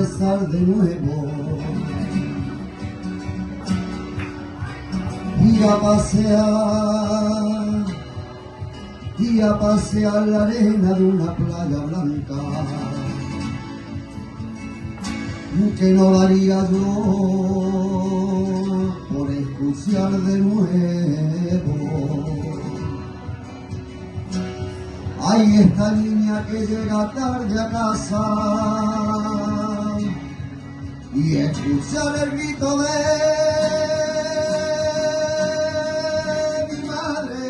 empezar de nuevo y a pasear la arena de una playa blanca que no daría yo por escuchar de nuevo. Hay esta niña que llega tarde a casa y escuchar el grito de mi madre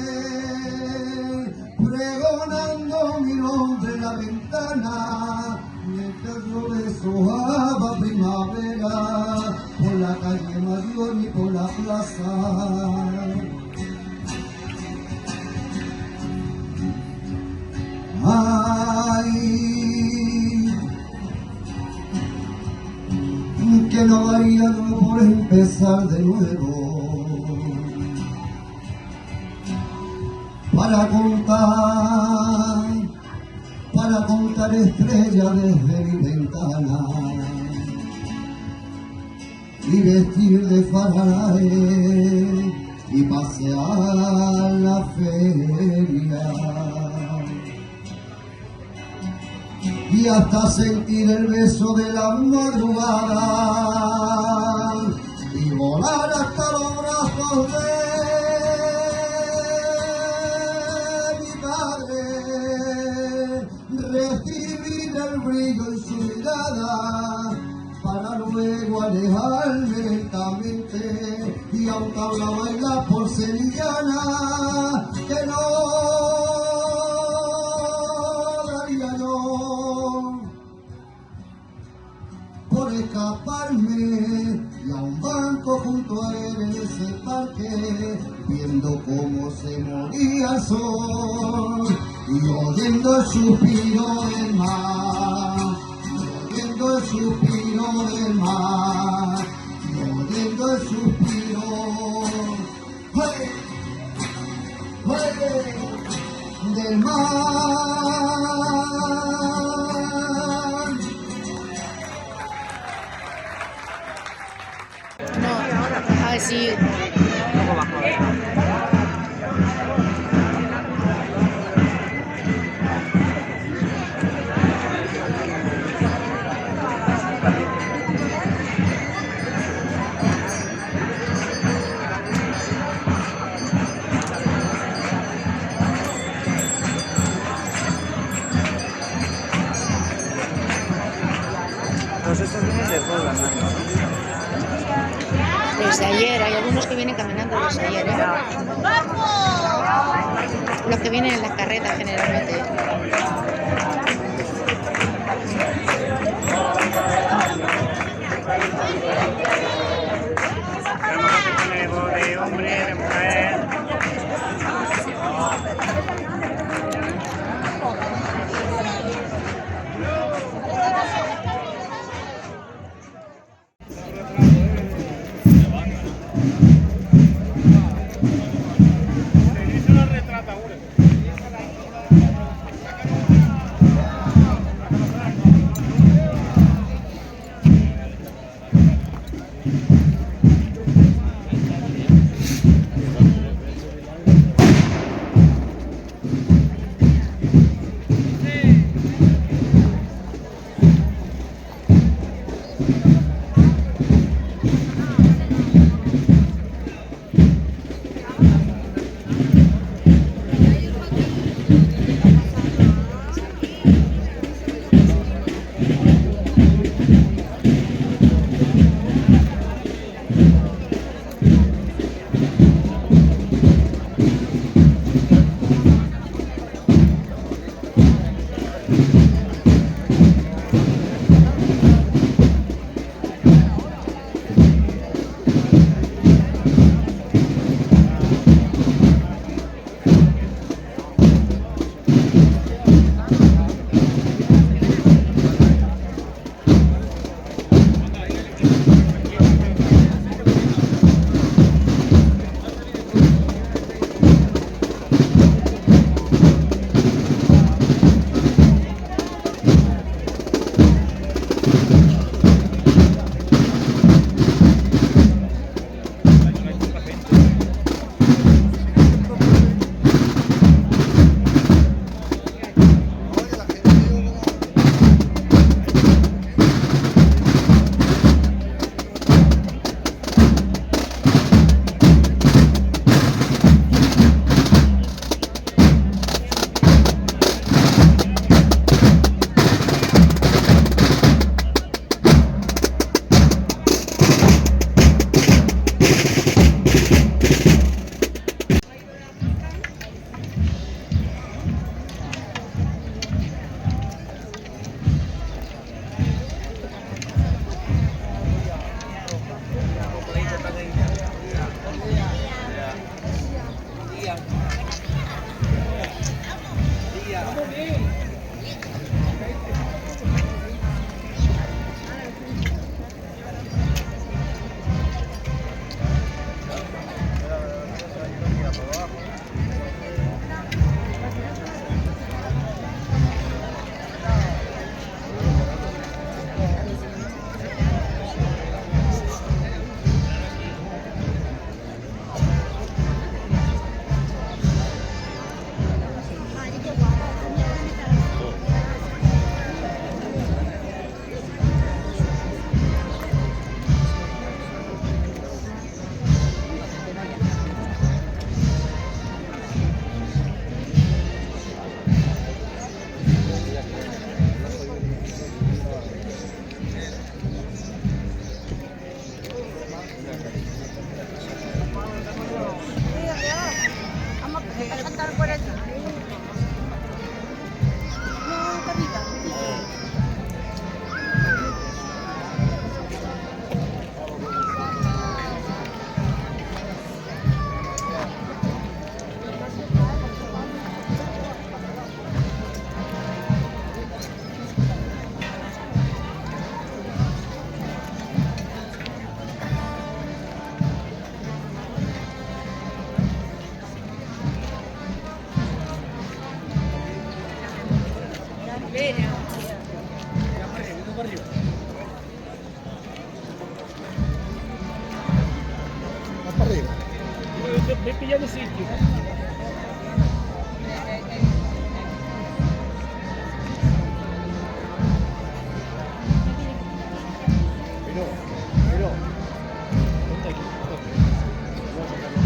pregonando mi nombre en la ventana mientras yo deshojaba primavera por la calle Mayor y por la plaza. Ay, que no daría yo por empezar de nuevo para contar estrellas desde mi ventana y vestir de Faraday y pasear la feria. Y hasta sentir el beso de la madrugada y volar hasta los brazos de mi padre, recibir el brillo en su mirada para luego alejarme lentamente y a un tabla bailar por sevillana que no por escaparme y a un banco junto a él en ese parque viendo cómo se moría el sol y oyendo el suspiro del mar, oyendo el suspiro del mar, y oyendo el suspiro del mar. Sí. Todos estos vienen de Puebla, ¿no? Desde ayer, hay algunos que vienen caminando desde ayer, ¿eh? Los que vienen en las carretas generalmente. De hombre, de mujer. ve pillando sitio. Pero, ponte aquí. Voy a sacarlo.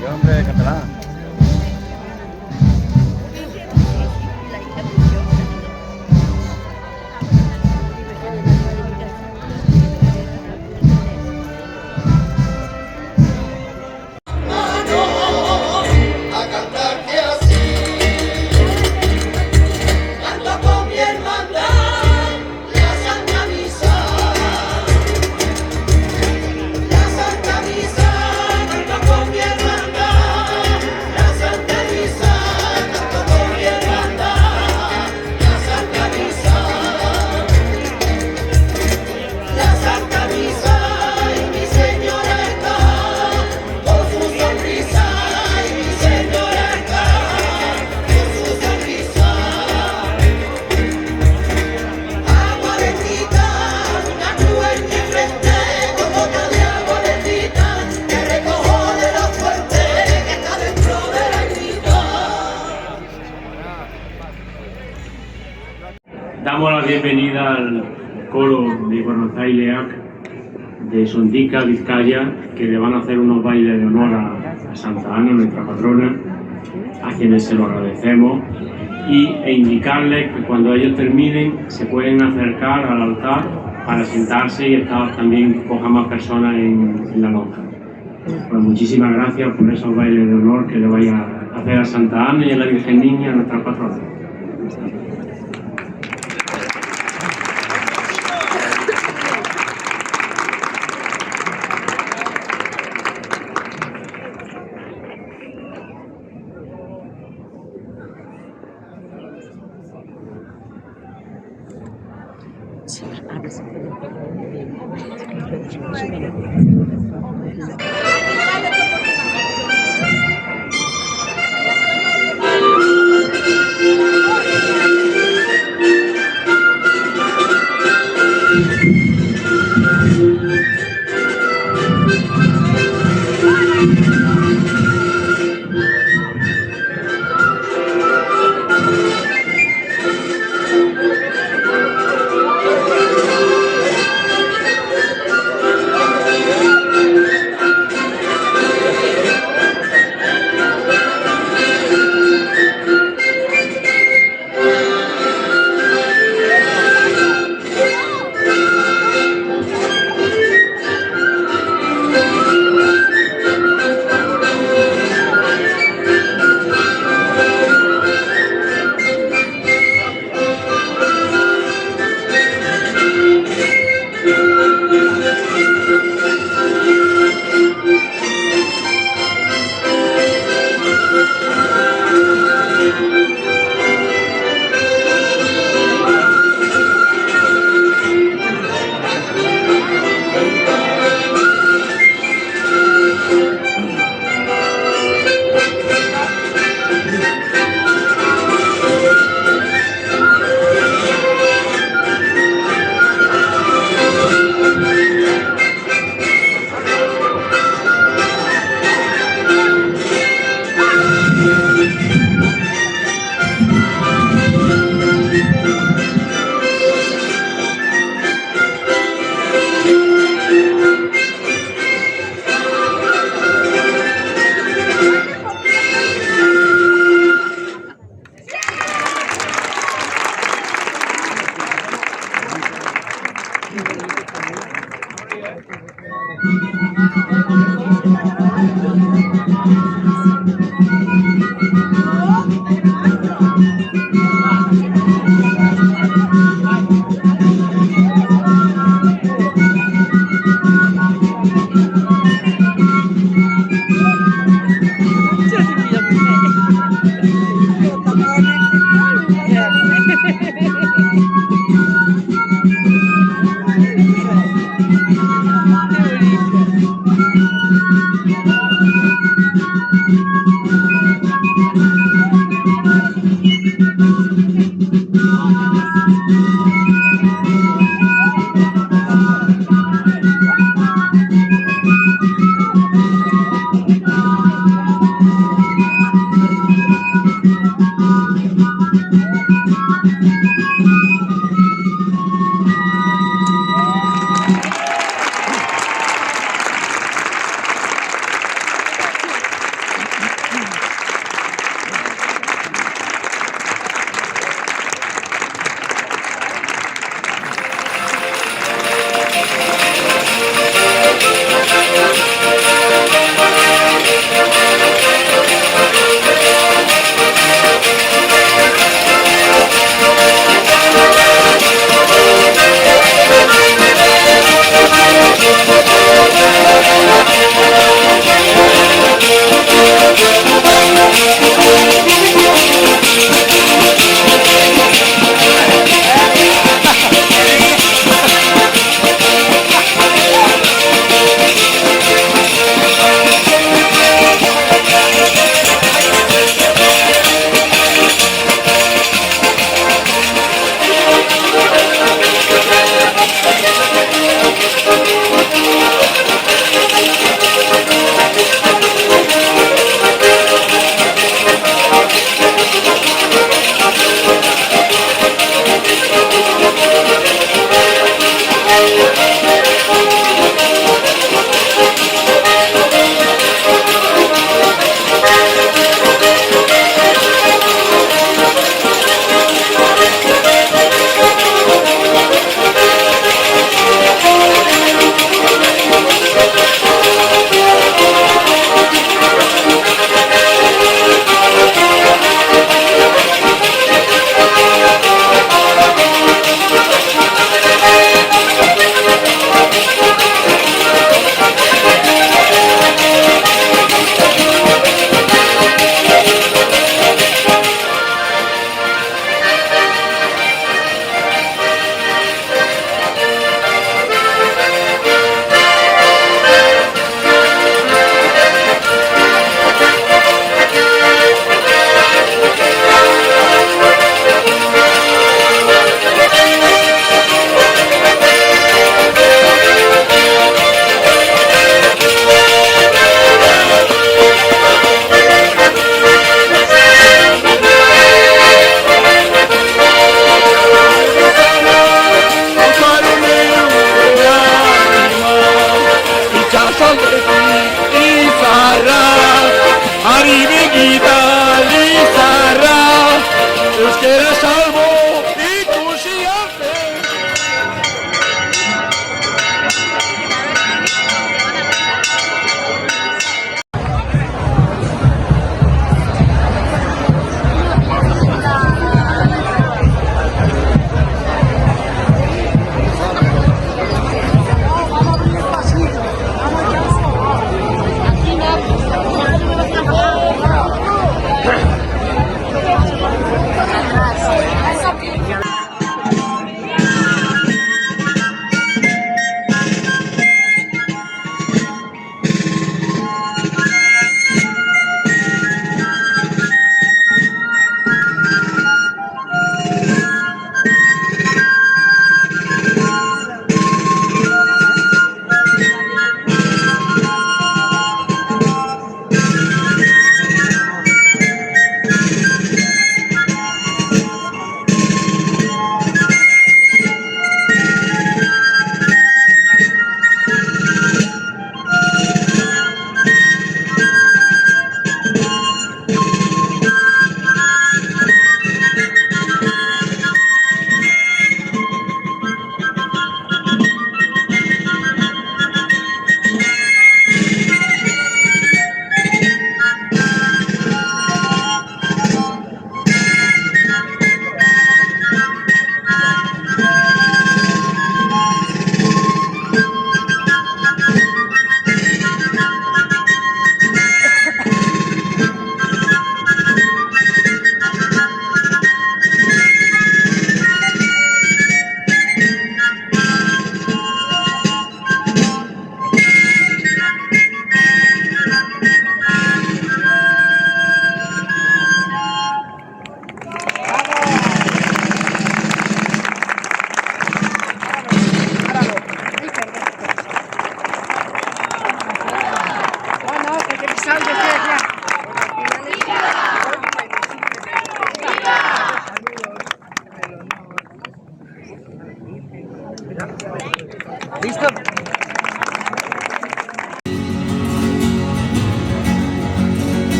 Yo, hombre, catalán. A cantar que así canto con mi hermandad la Santa Misa, la Santa Misa, canto con mi hermandad la Santa Misa, canto con mi hermandad la Santa Misa, la Santa Misa y mi señora está con su sonrisa. Damos la bienvenida al coro de Gornozaileak de Sondica, Vizcaya, que le van a hacer unos bailes de honor a Santa Ana, nuestra patrona, a quienes se lo agradecemos, e indicarles que cuando ellos terminen se pueden acercar al altar para sentarse y estar también cojan más personas en la lonja. Pues muchísimas gracias por esos bailes de honor que le vaya a hacer a Santa Ana y a la Virgen Niña, nuestra patrona.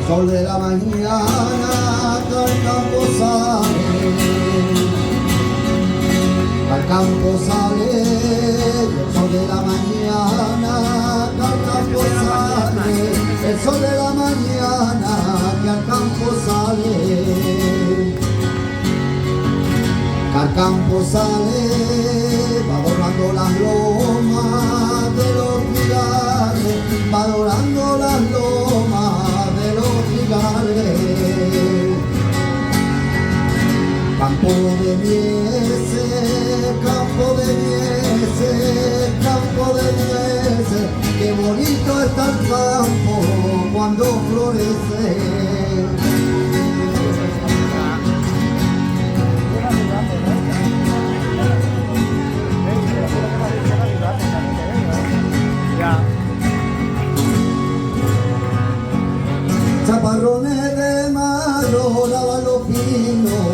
sol de la mañana al campo sale, al campo sale, el sol de la mañana al campo sale, el sol de la mañana que al campo sale, que al campo sale, va adorando las lomas de los trigales, va adorando las lomas de los trigales. Campo de mieses, campo de mieses, campo de mieses, qué bonito está el campo cuando florece. Chaparrones de mayo lavan los pinos,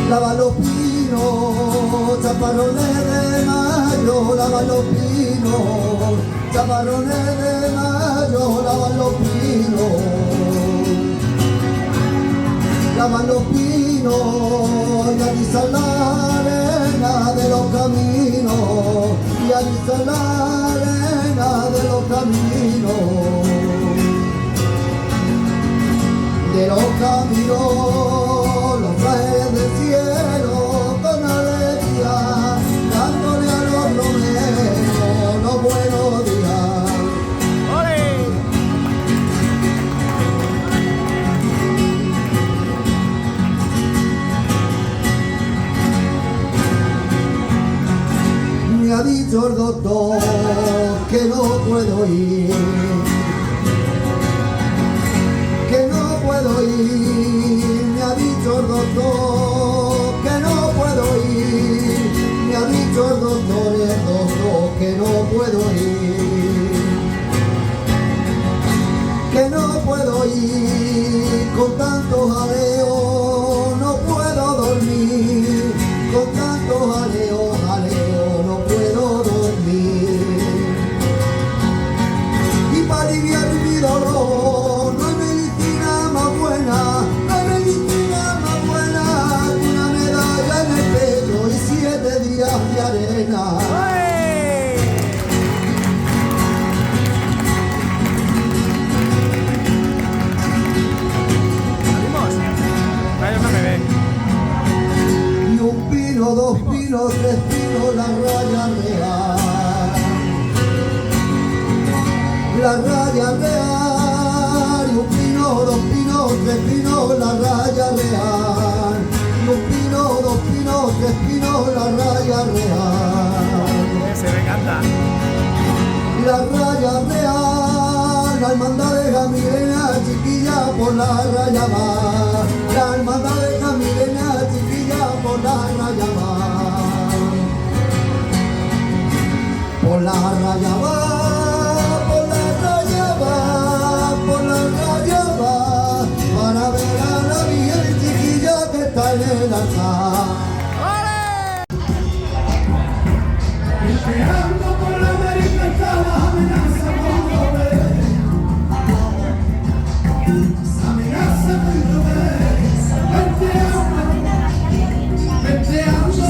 lavan los pinos, chaparrones de mayo lavan los pinos, chaparrones de mayo lavan los pinos, lavan los pinos y alisan la arena de los caminos, y alisan la arena de los caminos, de los caminos, los trajes del cielo con alegría, dándole a los romeros los buenos días. Me ha dicho el doctor que no puedo ir, que no puedo ir, me ha dicho el doctor que no puedo ir, me ha dicho el doctor que no puedo ir, que no puedo ir, con tanto jaleo no puedo dormir, con tanto jaleo, jaleo no puedo dormir, y para aliviar mi dolor no hay medicina más buena, no hay medicina más buena que una medalla en el pecho y 7 días de arena. Y un pino, 2 pinos, 3 pinos, la raya real, la raya real, y un pino, 2 pinos, 3 pinos, la raya real, y un pino, 2 pinos, 3 pinos, la raya real. Se me encanta. La raya real, la hermandad de Jamilena, chiquilla por la raya va, la hermandad de Jamilena, chiquilla por la raya va, por la raya va, por la raya va, por la raya va, para ver a la Virgen chiquilla que está en el altar. Esperando por la América está la amenaza con Robert, amenaza con Robert, venteando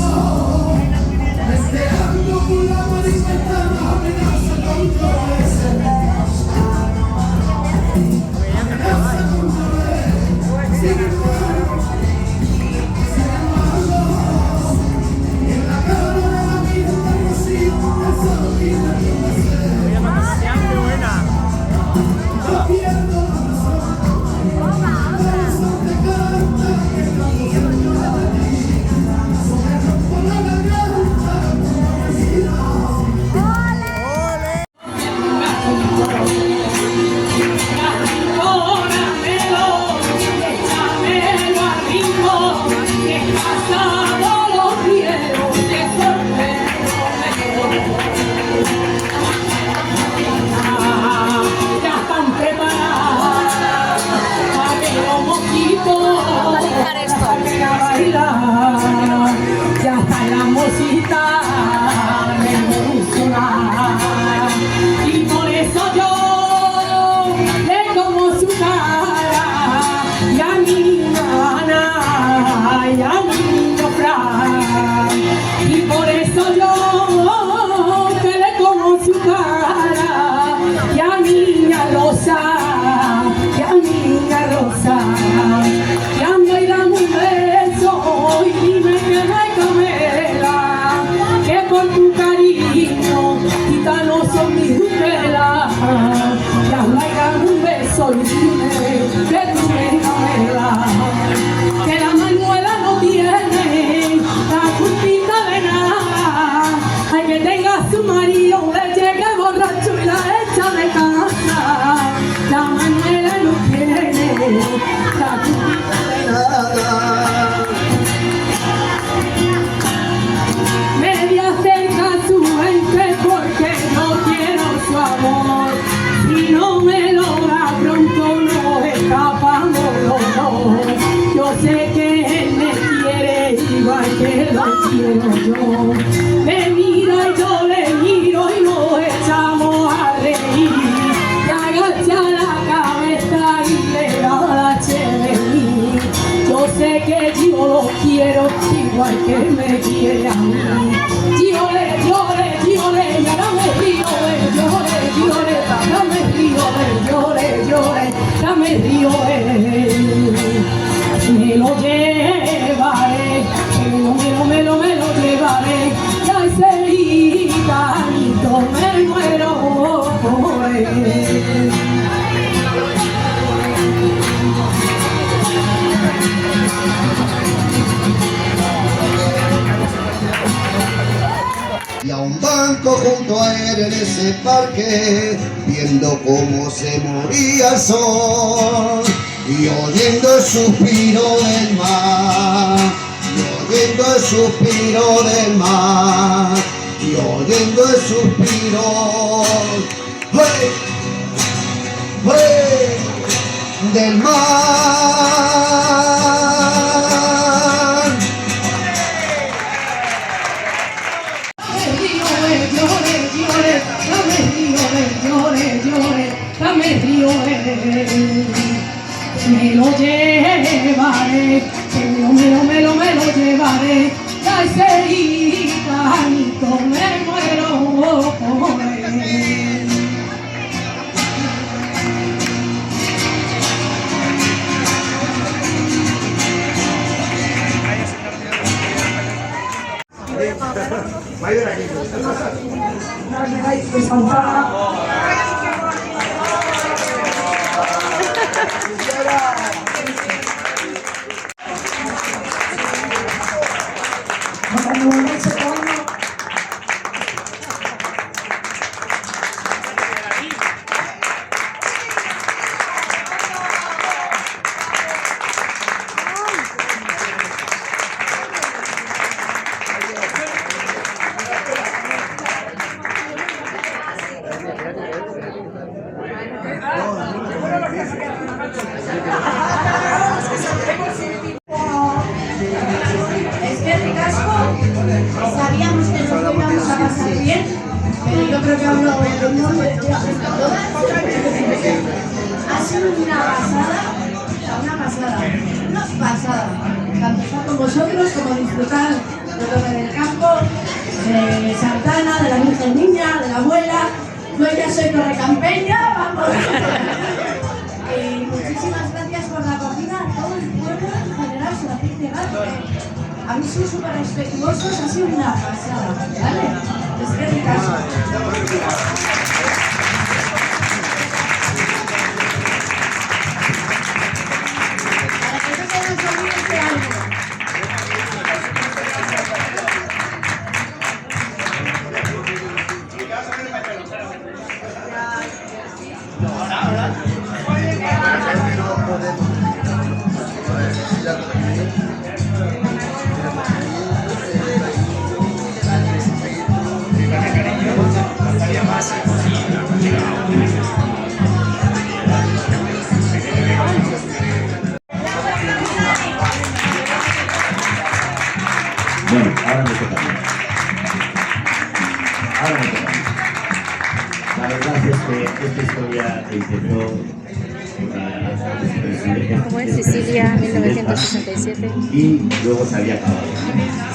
por la América está la amenaza con Robert, amenaza con Robert, sin embargo, en la cara de la vida está así, esa vida que va a ser. ¡Qué buena! Yo pierdo la razón, corazón te canta que no puedo llorar de ti, me rompo la garganta, ya está la mosita revolucionar y por eso yo ay, que me quiere a mí. Llore, llore, llore, y ahora me río, llore, llore, ahora me río, llore, llore, ahora me río, me lo llevaré, me lo llevaré, y a ese gitanito me muero por él. Y a un banco junto a él en ese parque, viendo cómo se moría el sol, y oyendo el suspiro del mar, y oyendo el suspiro del mar, y oyendo el suspiro, ¡hey! ¡Hey! Del mar. Me lo llevaré, me lo llevaré, ya ese gitanito me muero por él. Sabíamos que nos lo íbamos a pasar bien, pero yo creo que aún no ha sido una pasada, tanto estar con vosotros como disfrutar de lo del campo, de Santana, de la Virgen Niña, de la abuela. Yo ya soy torrecampeña, vamos. Y muchísimas gracias por la acogida a todo el pueblo en general, se lo hacéis llegar, porque a mí soy súper respetuosos, ha sido una pasada, ¿vale? Es que mi caso. Para que no se nos olvide de algo. Bueno, ahora me toca a mí. Ahora me toca a mí. La verdad es que esta historia empezó Como en Sicilia, 1967. y luego se había acabado.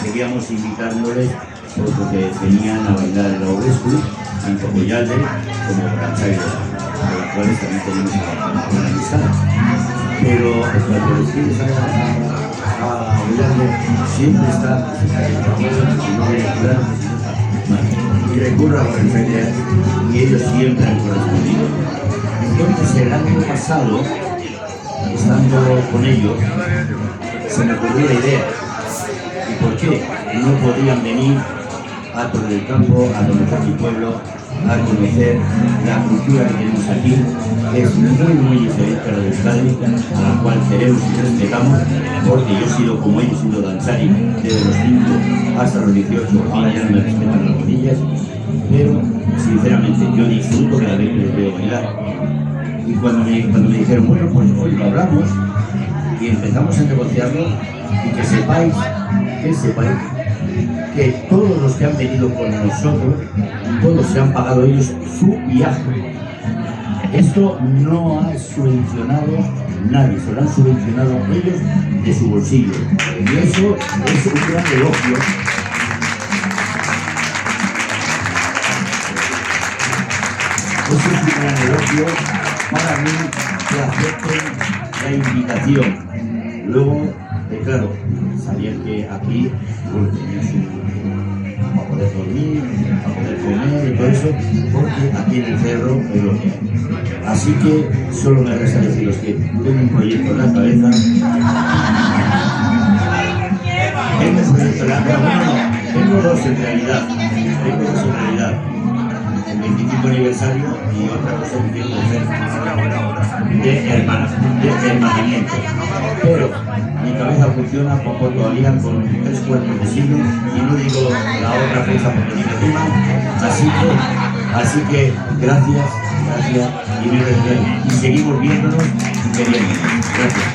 Seguíamos invitándoles porque venían a bailar en la Obrescu, tanto Boyalde como Branchaire, con los cuales también tenemos una amistad. Pero cuando les pides a Boyalde, siempre está y recurro a la periferia y ellos siempre han correspondido. Entonces el año pasado, estando con ellos, se me ocurrió la idea. ¿Y por qué? No podían venir a Torre del Campo, a conocer mi pueblo, a conocer la cultura que tenemos aquí, que es muy diferente a la de Euskadi, a la cual queremos y respetamos, porque yo he sido como ellos, he sido danzari desde los 5 hasta los 18, ahora ya no me respetan las rodillas, pero sinceramente yo disfruto cada vez que les veo bailar. Y cuando me dijeron, bueno, pues hoy lo hablamos y empezamos a negociarlo, y que sepáis que todos los que han venido con nosotros, todos se han pagado ellos su viaje. Esto no ha subvencionado nadie, se lo han subvencionado ellos de su bolsillo. Y eso es un gran elogio. Eso es un gran elogio para mí, que acepten la invitación. Luego, claro, sabían que aquí pues, tenía para poder dormir, para poder comer y todo eso, porque aquí en el cerro es lo que hay. Así que solo me resta deciros que tengo un proyecto en la cabeza. Tengo un proyecto en la cabeza, bueno, tengo dos en realidad. El 25 aniversario y otra cosa que quiero hacer de hermanamiento. Pero mi cabeza funciona poco todavía con 3/4 de siglo y no digo la otra fecha porque ni me rima. Así que gracias y mil gracias. Y seguimos viéndonos y queriéndonos. Gracias.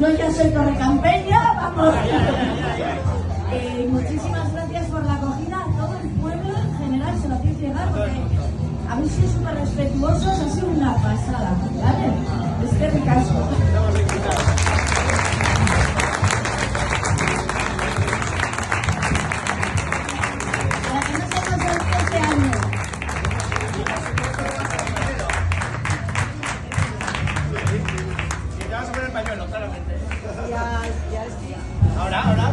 Yo ya soy torrecampeña, vamos. Muchísimas gracias por la acogida a todo el pueblo en general, se lo hacéis llegar porque habéis sido súper respetuosos, ha sido una pasada, ¿vale? Es que ricasco. Para que no se nos olvide este año. Te vas a poner el pañuelo, claramente. Ya estoy. Ahora.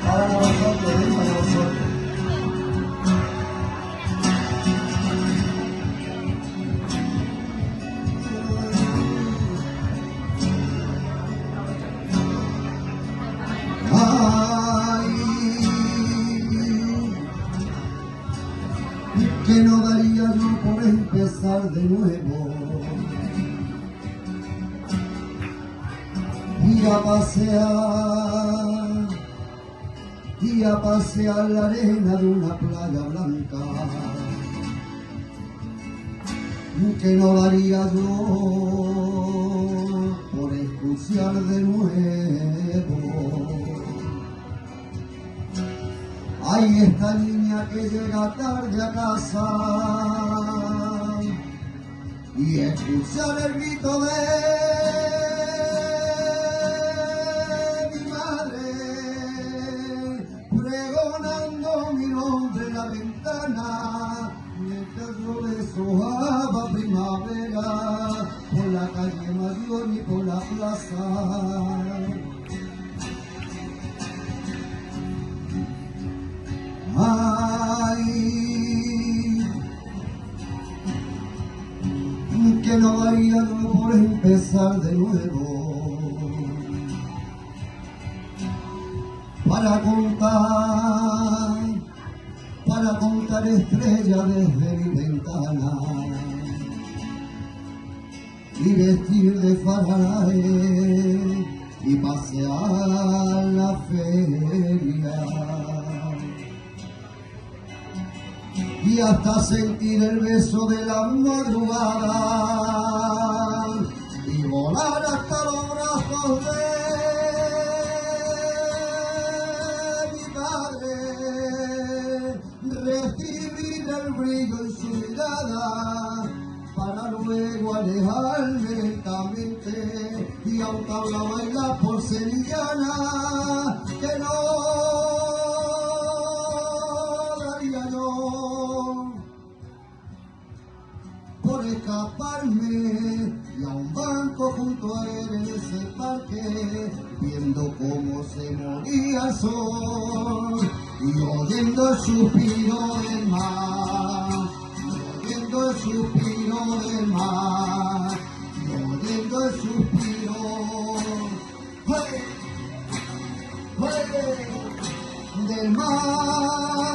Para nosotros, para nosotros. Que no daría yo por empezar de nuevo y a pasear la arena de una playa blanca. Que no daría yo por escuchar de nuevo. Ay, esta niña que llega tarde a casa y escuchar el grito de mi madre pregonando mi nombre en la ventana mientras yo deshojaba primavera por la calle Mayor y por la plaza. Ay, que no daría yo por empezar de nuevo para contar estrellas desde mi ventana y vestir de Faraday y pasear la feria. Y hasta sentir el beso de la madrugada y volar hasta los brazos de mi padre, recibir el brillo en su mirada para luego alejarme lentamente y a un tabla bailar por sevillana que no daría yo por escaparme y a un banco junto a él en ese parque viendo cómo se moría el sol y oyendo el suspiro del mar, oyendo el suspiro del mar, oyendo el suspiro del mar.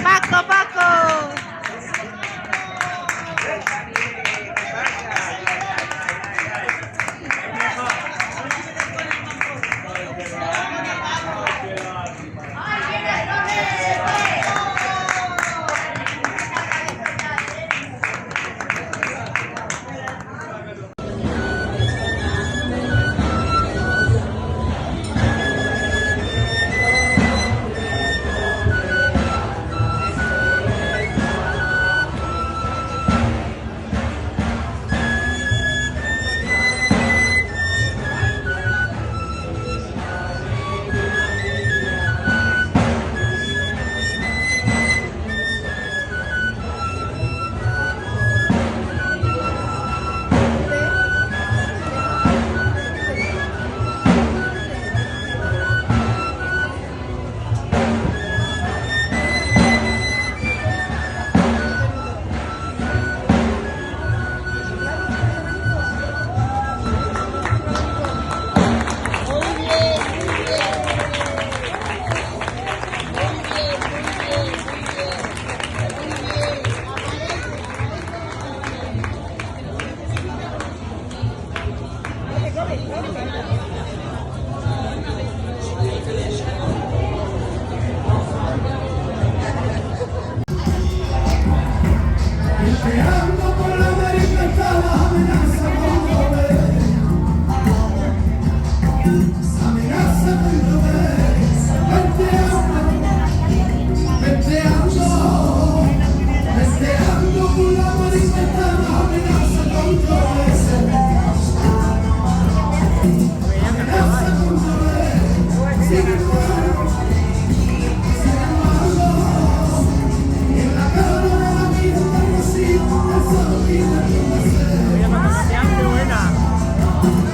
¡Paco, Paco! Demasiado buena.